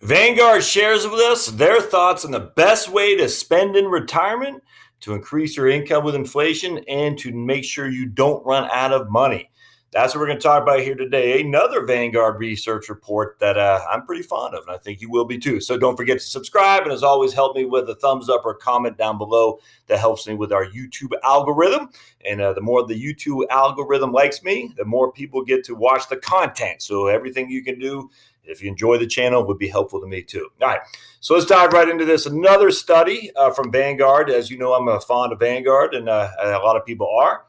Vanguard shares with us their thoughts on the best way to spend in retirement to increase your income with inflation and to make sure you don't run out of money. That's what we're going to talk about here today. Another Vanguard research report that I'm pretty fond of, and I think you will be too. So don't forget to subscribe, and as always, help me with a thumbs up or comment down below. That helps me with our YouTube algorithm. And the more the YouTube algorithm likes me, the more people get to watch the content. So everything you can do, if you enjoy the channel, would be helpful to me too. All right, so let's dive right into this. Another study from Vanguard. As you know, I'm a fond of Vanguard, and a lot of people are.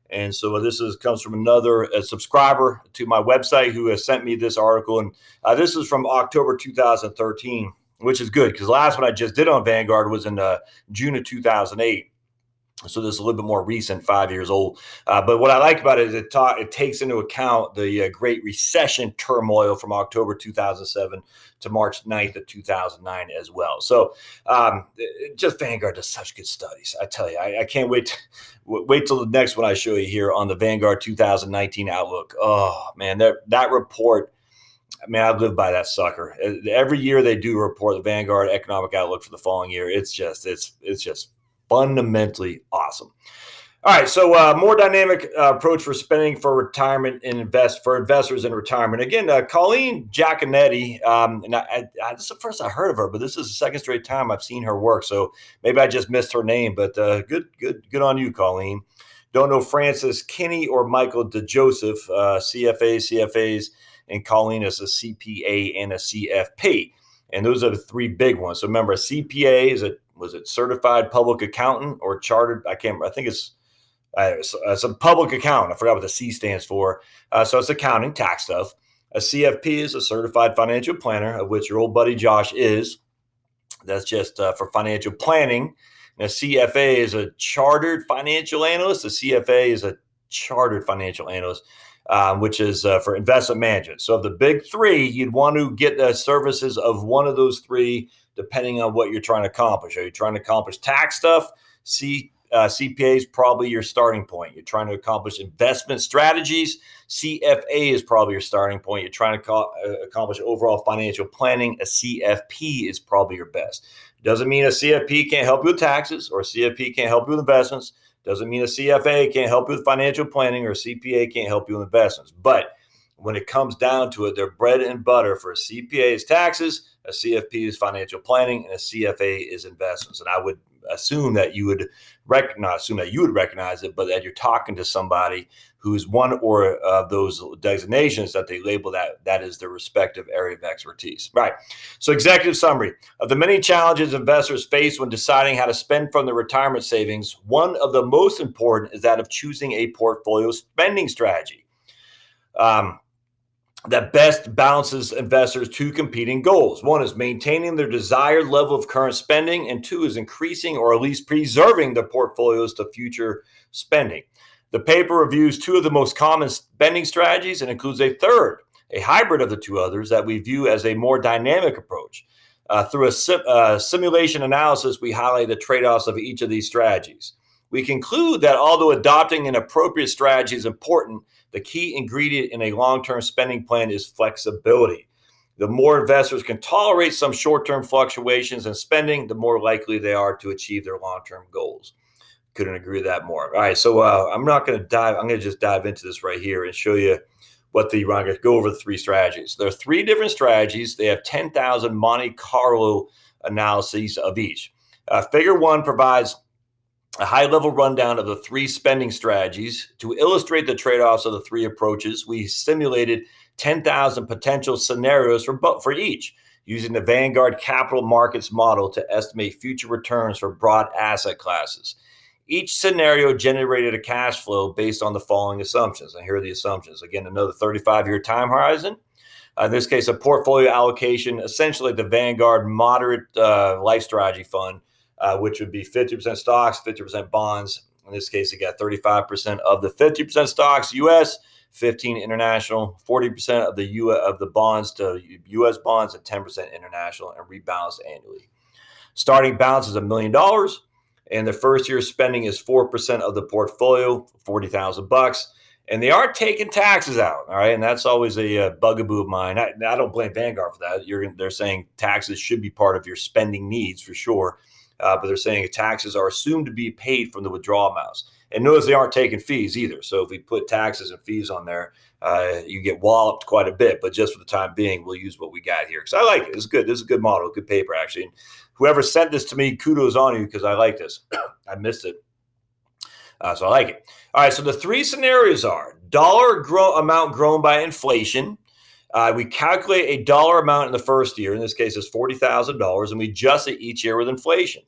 And so comes from another subscriber to my website who has sent me this article. And this is from October 2013, which is good because the last one I just did on Vanguard was in June of 2008. So this is a little bit more recent, 5 years old. But what I like about it is it takes into account the Great Recession turmoil from October 2007 to March 9th of 2009 as well. So just Vanguard does such good studies. I tell you, I can't wait till the next one I show you here on the Vanguard 2019 Outlook. Oh, man, that report, I mean, I live by that sucker. Every year they do report the Vanguard Economic Outlook for the following year. It's just fundamentally awesome. All right, so more dynamic approach for spending for retirement and investors in retirement. Again, Colleen Giaconetti, and this is the first I heard of her, but this is the second straight time I've seen her work. So maybe I just missed her name, but good on you, Colleen. Don't know Francis Kinney or Michael DeJoseph, CFAs, and Colleen is a CPA and a CFP. And those are the three big ones. So remember, a CPA was it certified public accountant or chartered? I think it's a public accountant. I forgot what the C stands for. So it's accounting, tax stuff. A CFP is a certified financial planner, of which your old buddy Josh is. That's just for financial planning. And a CFA is a chartered financial analyst. A CFA is a chartered financial analyst, which is for investment management. So of the big three, you'd want to get the services of one of those three, depending on what you're trying to accomplish. Are you trying to accomplish tax stuff? CPA is probably your starting point. You're trying to accomplish investment strategies. CFA is probably your starting point. You're trying to accomplish overall financial planning. A CFP is probably your best. Doesn't mean a CFP can't help you with taxes or a CFP can't help you with investments. Doesn't mean a CFA can't help you with financial planning or a CPA can't help you with investments. But when it comes down to it, their bread and butter for a CPA is taxes, a CFP is financial planning, and a CFA is investments. And I would assume that you would recognize it, but that you're talking to somebody who's one or those designations that they label that is their respective area of expertise. Right. So executive summary of the many challenges investors face when deciding how to spend from their retirement savings, one of the most important is that of choosing a portfolio spending strategy that best balances investors' two competing goals. One is maintaining their desired level of current spending, and two is increasing or at least preserving their portfolios to future spending. The paper reviews two of the most common spending strategies and includes a third, a hybrid of the two others that we view as a more dynamic approach. Through a simulation analysis, we highlight the trade-offs of each of these strategies. We conclude that although adopting an appropriate strategy is important, the key ingredient in a long-term spending plan is flexibility. The more investors can tolerate some short-term fluctuations in spending, the more likely they are to achieve their long-term goals. Couldn't agree with that more. All right, so I'm going to just dive into this right here and show you I'm going to go over the three strategies. There are three different strategies. They have 10,000 Monte Carlo analyses of each. Figure 1 provides a high-level rundown of the three spending strategies. To illustrate the trade-offs of the three approaches, we simulated 10,000 potential scenarios for each, using the Vanguard Capital Markets model to estimate future returns for broad asset classes. Each scenario generated a cash flow based on the following assumptions. And here are the assumptions. Again, another 35-year time horizon. In this case, a portfolio allocation, essentially the Vanguard Moderate Life Strategy Fund, which would be 50% stocks, 50% bonds. In this case, you got 35% of the 50% stocks, U.S., 15 international, 40% of the bonds to U.S. bonds, and 10% international, and rebalanced annually. Starting balance is $1 million, and the first year spending is 4% of the portfolio, $40,000, and they are taking taxes out. All right. And that's always a bugaboo of mine. I don't blame Vanguard for that. They're saying taxes should be part of your spending needs for sure. But they're saying taxes are assumed to be paid from the withdrawal amounts. And notice they aren't taking fees either. So if we put taxes and fees on there, you get walloped quite a bit. But just for the time being, we'll use what we got here. Because I like it. It's good. This is a good model, good paper, actually. And whoever sent this to me, kudos on you, because I like this. I missed it. So I like it. All right. So the three scenarios are dollar amount grown by inflation. We calculate a dollar amount in the first year. In this case, it's $40,000, and we adjust it each year with inflation.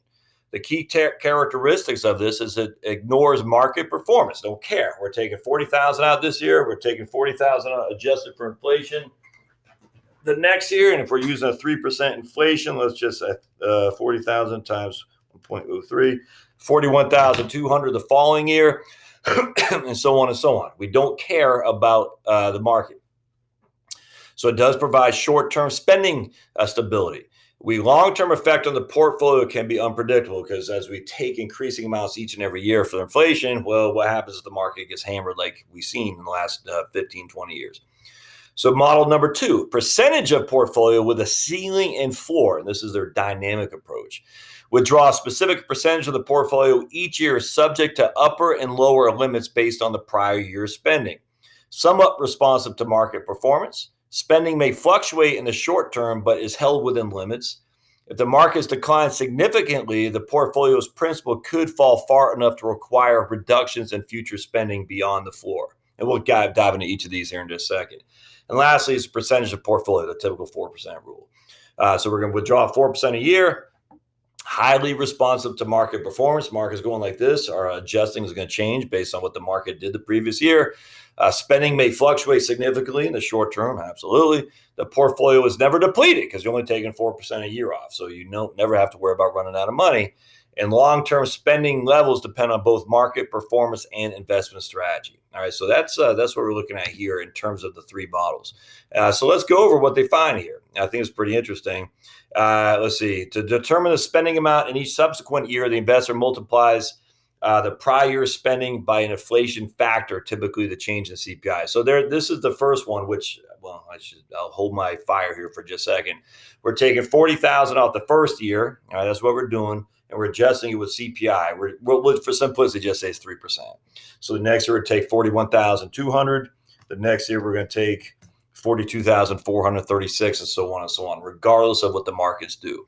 The key characteristics of this is it ignores market performance. Don't care. We're taking 40,000 out this year. We're taking 40,000 out adjusted for inflation the next year. And if we're using a 3% inflation, let's just say 40,000 times 1.03, 41,200 the following year, and so on and so on. We don't care about the market. So it does provide short-term spending stability. Long-term effect on the portfolio can be unpredictable because as we take increasing amounts each and every year for inflation, well, what happens if the market gets hammered like we've seen in the last 15, 20 years? So model number 2, percentage of portfolio with a ceiling and floor. And this is their dynamic approach. Withdraw a specific percentage of the portfolio each year subject to upper and lower limits based on the prior year's spending. Somewhat responsive to market performance. Spending may fluctuate in the short term, but is held within limits. If the markets decline significantly, the portfolio's principal could fall far enough to require reductions in future spending beyond the floor. And we'll dive into each of these here in just a second. And lastly, is the percentage of portfolio, the typical 4% rule. So we're going to withdraw 4% a year, highly responsive to market performance. Market's going like this. Our adjusting is going to change based on what the market did the previous year. Spending may fluctuate significantly in the short term. Absolutely. The portfolio is never depleted because you're only taking 4% a year off. So you never have to worry about running out of money. And long-term spending levels depend on both market performance and investment strategy. All right. So that's what we're looking at here in terms of the three models. So let's go over what they find here. I think it's pretty interesting. Let's see. To determine the spending amount in each subsequent year, the investor multiplies the prior year spending by an inflation factor, typically the change in CPI. So this is the first one, which, well, I'll hold my fire here for just a second. We're taking 40,000 off the first year. All right, that's what we're doing. And we're adjusting it with CPI. We'll for simplicity, just say it's 3%. So the next year we'll take 41,200. The next year we're going to take 42,436 and so on, regardless of what the markets do.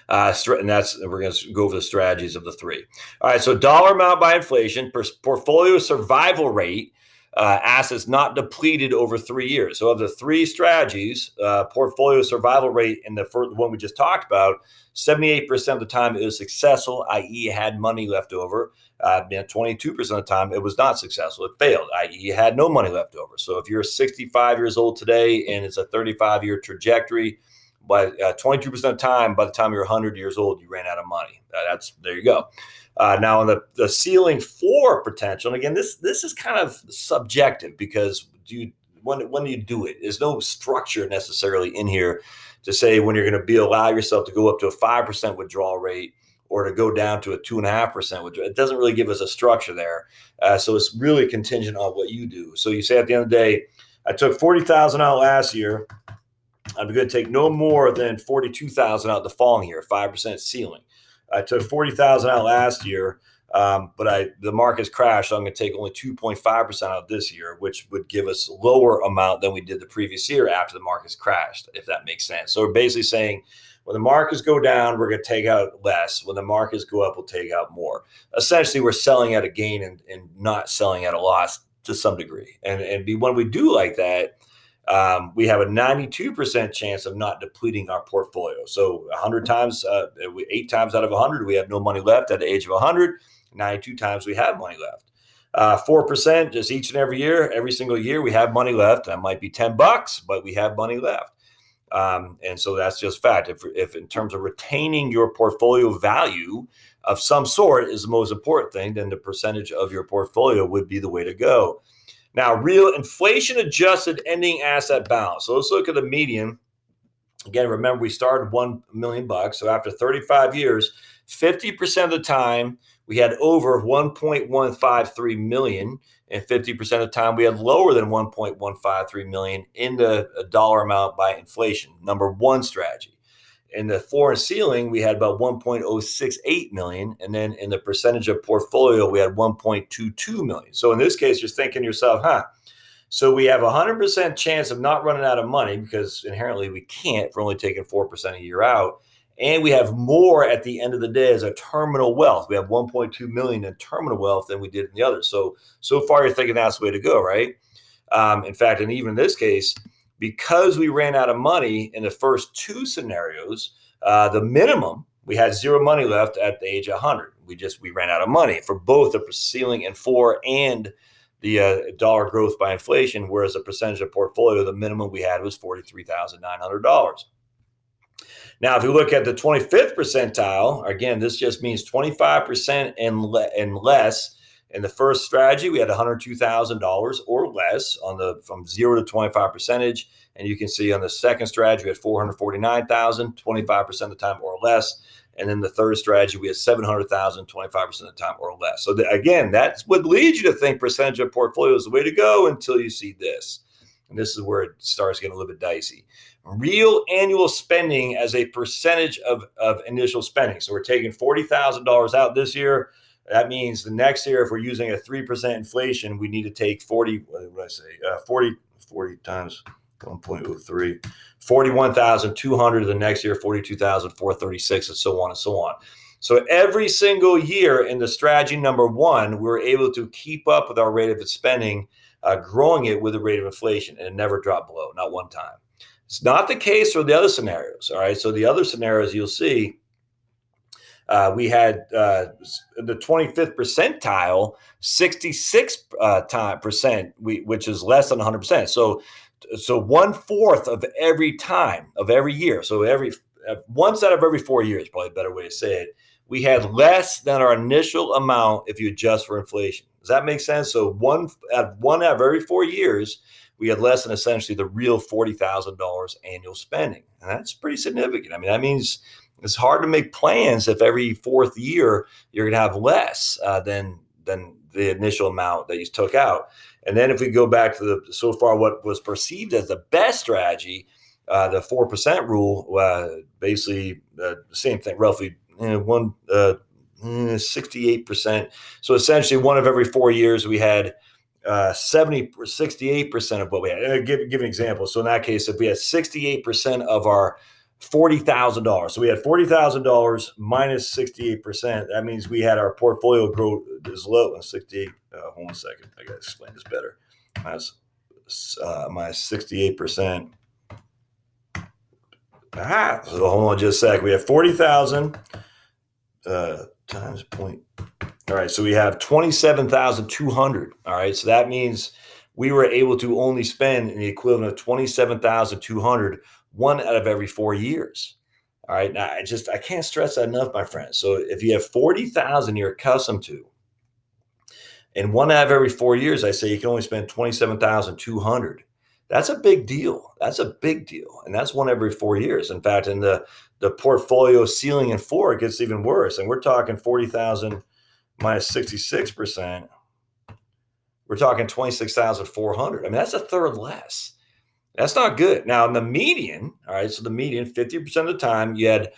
And we're going to go over the strategies of the three. All right, so dollar amount by inflation, portfolio survival rate, assets not depleted over 3 years. So of the three strategies, portfolio survival rate in the first one we just talked about, 78% of the time it was successful, i.e. it had money left over. 22% of the time it was not successful. It failed, i.e. it had no money left over. So if you're 65 years old today and it's a 35-year trajectory, but 22% of the time, by the time you're 100 years old, you ran out of money. There you go. Now on the ceiling floor potential, and again, this is kind of subjective because when do you do it? There's no structure necessarily in here to say when you're going to allow yourself to go up to a 5% withdrawal rate or to go down to a 2.5% withdrawal. It doesn't really give us a structure there. So it's really contingent on what you do. So you say at the end of the day, I took 40,000 out last year. I'm going to take no more than 42,000 out the following year, 5% ceiling. I took 40,000 out last year, but the market's crashed, so I'm going to take only 2.5% out this year, which would give us a lower amount than we did the previous year after the market's crashed, if that makes sense. So we're basically saying when the markets go down, we're going to take out less. When the markets go up, we'll take out more. Essentially, we're selling at a gain and not selling at a loss to some degree. And when we do like that, we have a 92% chance of not depleting our portfolio. So 100 times, 8 times out of 100, we have no money left at the age of 100. 92 times we have money left. 4% just each and every year, every single year we have money left. That might be $10, but we have money left. And so that's just fact. If in terms of retaining your portfolio value of some sort is the most important thing, then the percentage of your portfolio would be the way to go. Now, real inflation-adjusted ending asset balance. So let's look at the median. Again, remember, we started $1 million. So after 35 years, 50% of the time, we had over 1.153 million and 50% of the time we had lower than 1.153 million in the dollar amount by inflation. Number one strategy. In the floor and ceiling, we had about 1.068 million. And then in the percentage of portfolio, we had 1.22 million. So in this case, you're thinking to yourself, so we have a 100% chance of not running out of money because inherently we can't for only taking 4% a year out. And we have more at the end of the day as a terminal wealth. We have 1.2 million in terminal wealth than we did in the others. So far you're thinking that's the way to go, right? In fact, and even in this case, because we ran out of money in the first two scenarios, the minimum, we had zero money left at the age of 100. We ran out of money for both the ceiling and floor and the dollar growth by inflation, whereas the percentage of portfolio, the minimum we had was $43,900. Now, if you look at the 25th percentile, again, this just means 25% and less. In the first strategy, we had $102,000 or less from 0 to 25 percentage. And you can see on the second strategy, we had $449,000, 25% of the time or less. And then the third strategy, we had $700,000, 25% of the time or less. So again, that's what leads you to think percentage of portfolio is the way to go until you see this. And this is where it starts getting a little bit dicey. Real annual spending as a percentage of initial spending. So we're taking $40,000 out this year. That means the next year, if we're using a 3% inflation, we need to take 40 times 1.03, 41,200 the next year, 42,436, and so on and so on. So every single year in the strategy number one, we were able to keep up with our rate of spending, growing it with the rate of inflation, and it never dropped below, not one time. It's not the case for the other scenarios. All right. So the other scenarios you'll see, we had the 25th percentile, 66%, which is less than 100%. So 1/4 of every time of every year. So once out of every 4 years, probably a better way to say it, we had less than our initial amount if you adjust for inflation. Does that make sense? So one out of every 4 years, we had less than essentially the real $40,000 annual spending. And that's pretty significant. I mean, that means it's hard to make plans if every fourth year you're going to have less than the initial amount that you took out. And then if we go back to so far what was perceived as the best strategy, the 4% rule, basically the same thing, roughly 68%. So essentially one of every 4 years we had 68% of what we had. Give an example. So in that case, if we had 68% of our $40,000, so we had $40,000 minus 68%, that means we had our portfolio grow as low as 68. Hold on a second. I got to explain this better. My 68%. So hold on just a sec. We have 40,000 times point. All right, so we have 27,200. All right, so that means we were able to only spend the equivalent of 27,200 one out of every 4 years. All right, now I can't stress that enough, my friends. So if you have 40,000 you're accustomed to, and one out of every 4 years, I say you can only spend 27,200. That's a big deal. That's a big deal, and that's one every 4 years. In fact, in the portfolio ceiling and floor, it gets even worse, and we're talking 40,000. Minus 66%, we're talking 26,400. I mean, that's a third less. That's not good. Now, in the median, all right, so the median, 50% of the time, you had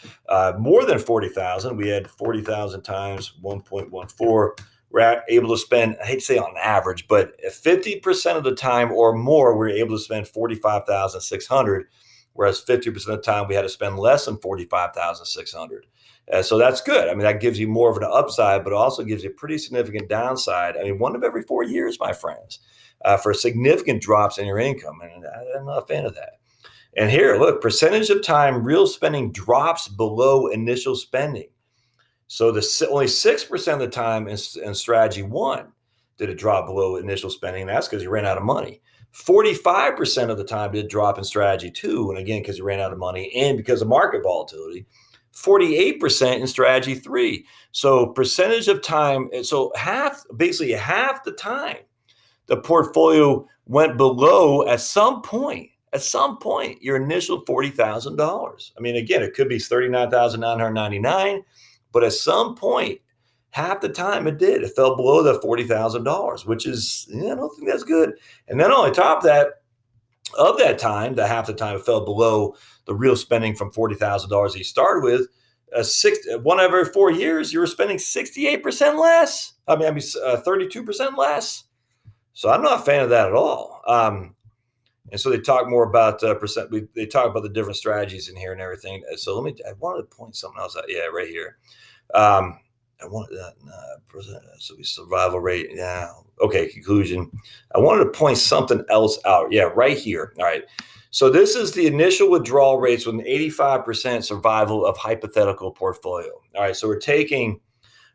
more than 40,000. We had 40,000 times 1.14. We're able to spend, I hate to say on average, but 50% of the time or more, we're able to spend 45,600, whereas 50% of the time, we had to spend less than 45,600. So that's good. I mean, that gives you more of an upside, but also gives you a pretty significant downside. I mean, one of every 4 years, my friends, for significant drops in your income. And I'm not a fan of that. And here, look, percentage of time real spending drops below initial spending. So only 6% of the time in strategy one did it drop below initial spending. And that's because you ran out of money. 45% of the time did it drop in strategy two. And again, because you ran out of money and because of market volatility. 48% in strategy three. So percentage of time, so basically half the time, the portfolio went below at some point, your initial $40,000. I mean, again, it could be $39,999, but at some point, Half the time it did. It fell below the $40,000, which is, I don't think that's good. And then on top of that time, the half the time it fell below the real spending from $40,000 you started with. 1 every 4 years, you were spending 68% less. 32% less. So I'm not a fan of that at all. And so they talk more about percent. They talk about the different strategies in here and everything. So I wanted to point something else out. Yeah, right here. I wanted that so we survival rate. Yeah. Okay. Conclusion. I wanted to point something else out. Yeah, right here. All right. So this is the initial withdrawal rates with an 85% survival of hypothetical portfolio. All right. So we're taking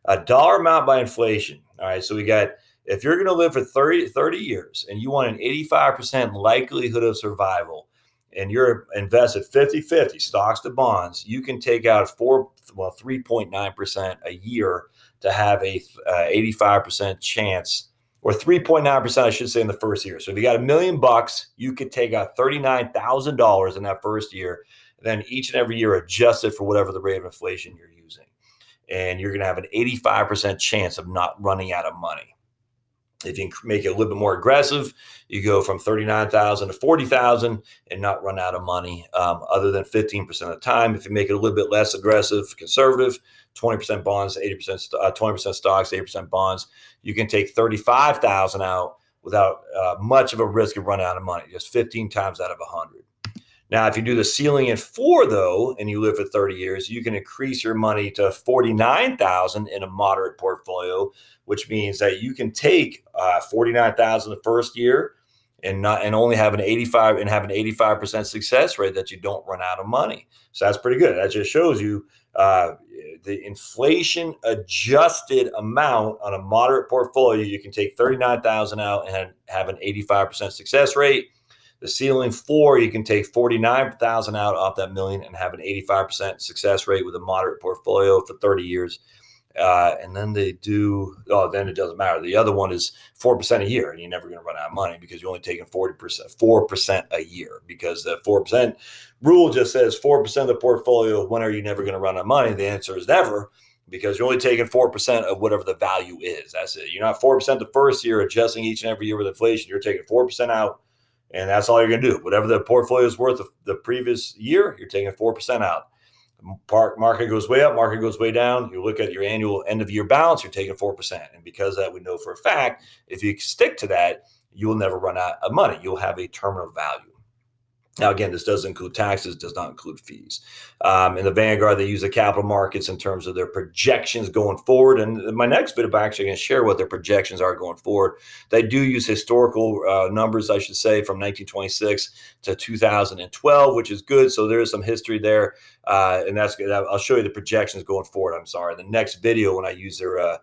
a dollar amount by inflation. All right. So we got, if you're going to live for 30 years and you want an 85% likelihood of survival and you're invested 50-50 stocks to bonds, you can take out 3.9% a year to have a 85% chance, or 3.9%, I should say, in the first year. So if you got $1 million, you could take out $39,000 in that first year. Then each and every year adjust it for whatever the rate of inflation you're using. And you're going to have an 85% chance of not running out of money. If you make it a little bit more aggressive, you go from 39,000 to 40,000 and not run out of money, other than 15% of the time. If you make it a little bit less aggressive, conservative, 20% bonds, 20% stocks, 80% bonds, you can take 35,000 out without much of a risk of running out of money, just 15 times out of 100. Now, if you do the ceiling in 4, though, and you live for 30 years, you can increase your money to 49,000 in a moderate portfolio, which means that you can take 49,000 the first year and only have an 85% success rate, that you don't run out of money. So that's pretty good. That just shows you the inflation adjusted amount on a moderate portfolio. You can take 39,000 out and have an 85% success rate. The ceiling 4, you can take 49,000 out off that million and have an 85% success rate with a moderate portfolio for 30 years. And then then it doesn't matter. The other one is 4% a year, and you're never going to run out of money because you're only taking 4% a year, because the 4% rule just says 4% of the portfolio. When are you never going to run out of money? The answer is never, because you're only taking 4% of whatever the value is. That's it. You're not 4% the first year, adjusting each and every year with inflation. You're taking 4% out, and that's all you're going to do. Whatever the portfolio is worth of the previous year, you're taking 4% out. Market goes way up, market goes way down. You look at your annual end of year balance, you're taking 4%. And because that, we know for a fact, if you stick to that, you will never run out of money. You'll have a terminal value. Now, again, this does include taxes, does not include fees. In the Vanguard, they use the capital markets in terms of their projections going forward. And in my next video, I'm actually going to share what their projections are going forward. They do use historical numbers, I should say, from 1926 to 2012, which is good. So there is some history there, and that's good. I'll show you the projections going forward. I'm sorry. The next video, when I use their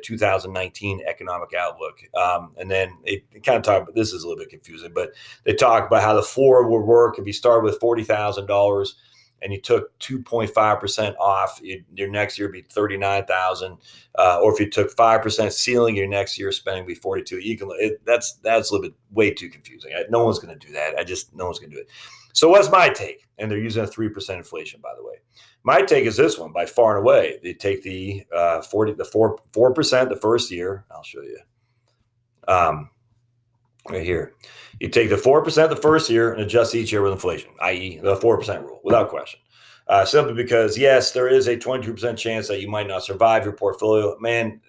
2019 economic outlook. And then they kind of talk about, this is a little bit confusing, but they talk about how the floor would work if you started with $40,000 and you took 2.5% off, your next year would be 39,000. Or if you took 5% ceiling, your next year spending would be 42. That's a little bit way too confusing. No one's going to do that. No one's going to do it. So what's my take? And they're using a 3% inflation, by the way. My take is this one by far and away. They take the 4% the first year. I'll show you right here. You take the 4% the first year and adjust each year with inflation, i.e. the 4% rule, without question. Simply because, yes, there is a 22% chance that you might not survive your portfolio. Man,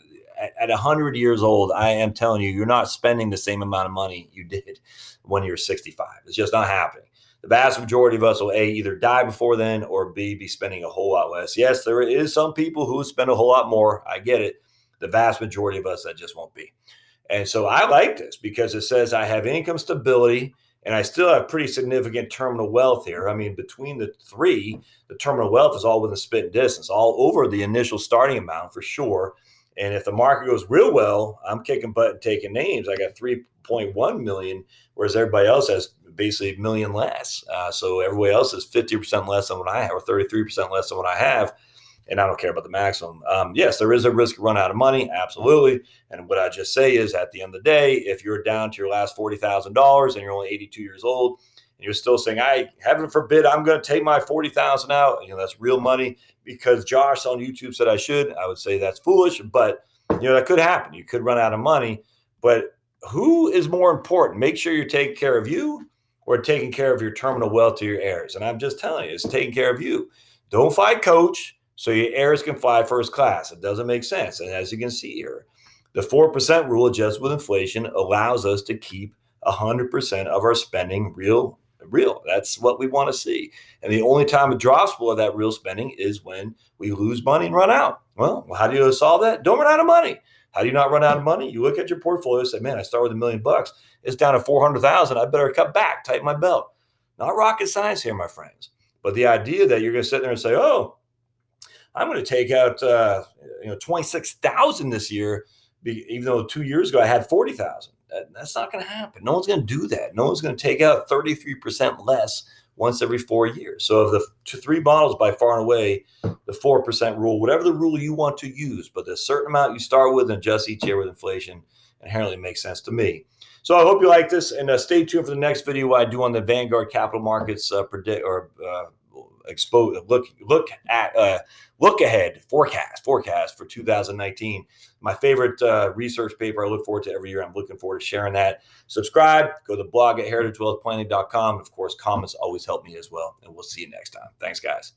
at 100 years old, I am telling you, you're not spending the same amount of money you did when you're 65. It's just not happening. The vast majority of us will either die before then, or be spending a whole lot less. Yes, there is some people who spend a whole lot more. I get it. The vast majority of us, that just won't be. And so I like this because it says I have income stability and I still have pretty significant terminal wealth here. I mean, between the three, the terminal wealth is all within spitting distance, all over the initial starting amount for sure. And if the market goes real well, I'm kicking butt and taking names. I got 3.1 million, whereas everybody else has basically a million less. So everybody else is 50% less than what I have, or 33% less than what I have. And I don't care about the maximum. Yes, there is a risk of run out of money. Absolutely. And what I just say is, at the end of the day, if you're down to your last $40,000 and you're only 82 years old and you're still saying, I heaven forbid I'm going to take my 40,000 out. That's real money because Josh on YouTube said I should. I would say that's foolish, but that could happen. You could run out of money, but who is more important? Make sure you're taking care of you or taking care of your terminal wealth to your heirs. And I'm just telling you, it's taking care of you. Don't fight coach so your heirs can fly first class. It doesn't make sense. And as you can see here, the 4% rule adjusted with inflation allows us to keep 100% of our spending real. That's what we want to see. And the only time it drops below that real spending is when we lose money and run out. Well, how do you solve that? Don't run out of money. How do you not run out of money? You look at your portfolio and say, man, I start with $1 million. It's down to 400,000. I better cut back, tighten my belt. Not rocket science here, my friends. But the idea that you're going to sit there and say, oh, I'm going to take out 26,000 this year, even though 2 years ago I had 40,000. That's not going to happen. No one's going to do that. No one's going to take out 33% less once every 4 years. So of the three models, by far and away, the 4% rule, whatever the rule you want to use, but the certain amount you start with and adjust each year with inflation inherently makes sense to me. So I hope you like this, and stay tuned for the next video I do on the Vanguard Capital Markets look ahead forecast for 2019. My favorite research paper. I look forward to every year. I'm looking forward to sharing that. Subscribe, go to the blog at heritagewealthplanning.com. Of course, comments always help me as well. And we'll see you next time. Thanks, guys.